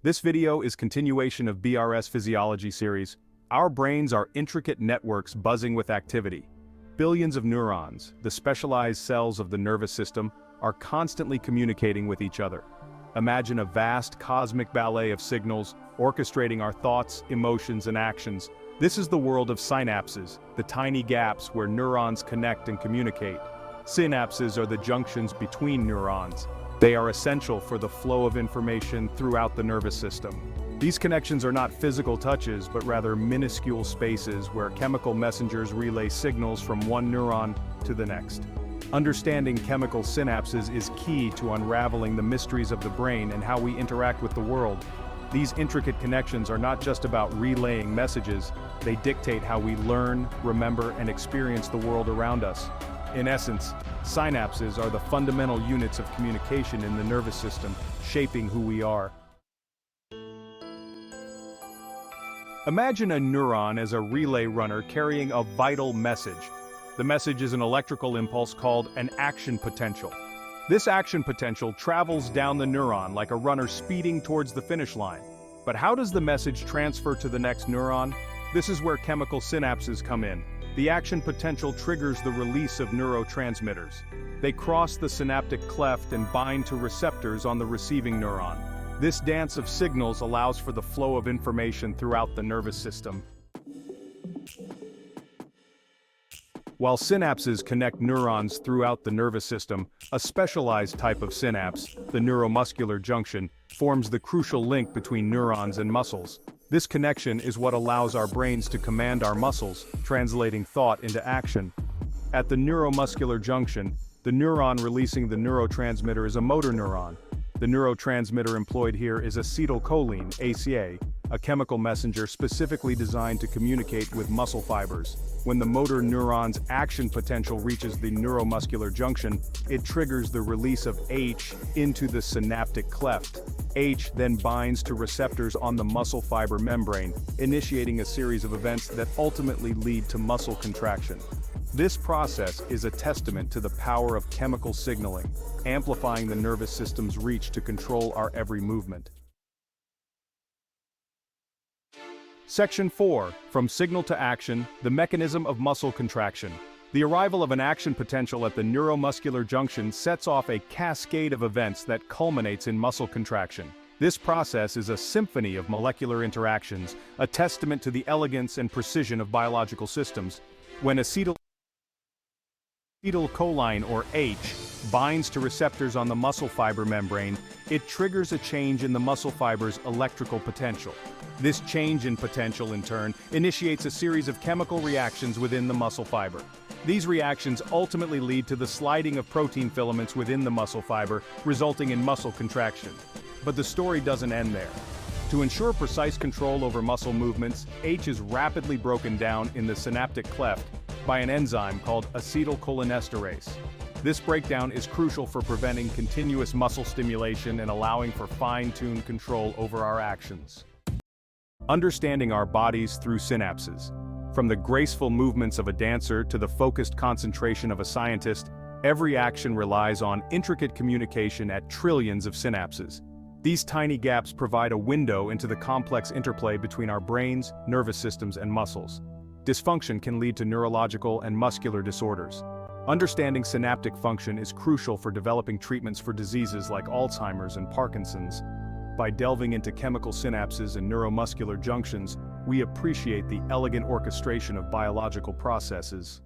This video is continuation of BRS Physiology series. Our brains are intricate networks buzzing with activity. Billions of neurons, the specialized cells of the nervous system, are constantly communicating with each other. Imagine a vast cosmic ballet of signals, orchestrating our thoughts, emotions, and actions. This is the world of synapses, the tiny gaps where neurons connect and communicate. Synapses are the junctions between neurons. They are essential for the flow of information throughout the nervous system. These connections are not physical touches, but rather minuscule spaces where chemical messengers relay signals from one neuron to the next. Understanding chemical synapses is key to unraveling the mysteries of the brain and how we interact with the world. These intricate connections are not just about relaying messages, they dictate how we learn, remember, and experience the world around us. In essence, synapses are the fundamental units of communication in the nervous system, shaping who we are. Imagine a neuron as a relay runner carrying a vital message. The message is an electrical impulse called an action potential. This action potential travels down the neuron like a runner speeding towards the finish line. But how does the message transfer to the next neuron? This is where chemical synapses come in. The action potential triggers the release of neurotransmitters. They cross the synaptic cleft and bind to receptors on the receiving neuron. This dance of signals allows for the flow of information throughout the nervous system. While synapses connect neurons throughout the nervous system, a specialized type of synapse, the neuromuscular junction, forms the crucial link between neurons and muscles. This connection is what allows our brains to command our muscles, translating thought into action. At the neuromuscular junction, the neuron releasing the neurotransmitter is a motor neuron. The neurotransmitter employed here is acetylcholine, ACA, a chemical messenger specifically designed to communicate with muscle fibers. When the motor neuron's action potential reaches the neuromuscular junction, it triggers the release of H into the synaptic cleft. H then binds to receptors on the muscle fiber membrane, initiating a series of events that ultimately lead to muscle contraction. This process is a testament to the power of chemical signaling, amplifying the nervous system's reach to control our every movement. Section 4. From signal to action, the mechanism of muscle contraction. The arrival of an action potential at the neuromuscular junction sets off a cascade of events that culminates in muscle contraction. This process is a symphony of molecular interactions, a testament to the elegance and precision of biological systems. When acetylcholine, or H, binds to receptors on the muscle fiber membrane, it triggers a change in the muscle fiber's electrical potential. This change in potential, in turn, initiates a series of chemical reactions within the muscle fiber. These reactions ultimately lead to the sliding of protein filaments within the muscle fiber, resulting in muscle contraction. But the story doesn't end there. To ensure precise control over muscle movements, H is rapidly broken down in the synaptic cleft by an enzyme called acetylcholinesterase. This breakdown is crucial for preventing continuous muscle stimulation and allowing for fine-tuned control over our actions. Understanding our bodies through synapses. From the graceful movements of a dancer to the focused concentration of a scientist, every action relies on intricate communication at trillions of synapses. These tiny gaps provide a window into the complex interplay between our brains, nervous systems, and muscles. Dysfunction can lead to neurological and muscular disorders. Understanding synaptic function is crucial for developing treatments for diseases like Alzheimer's and Parkinson's. By delving into chemical synapses and neuromuscular junctions, we appreciate the elegant orchestration of biological processes.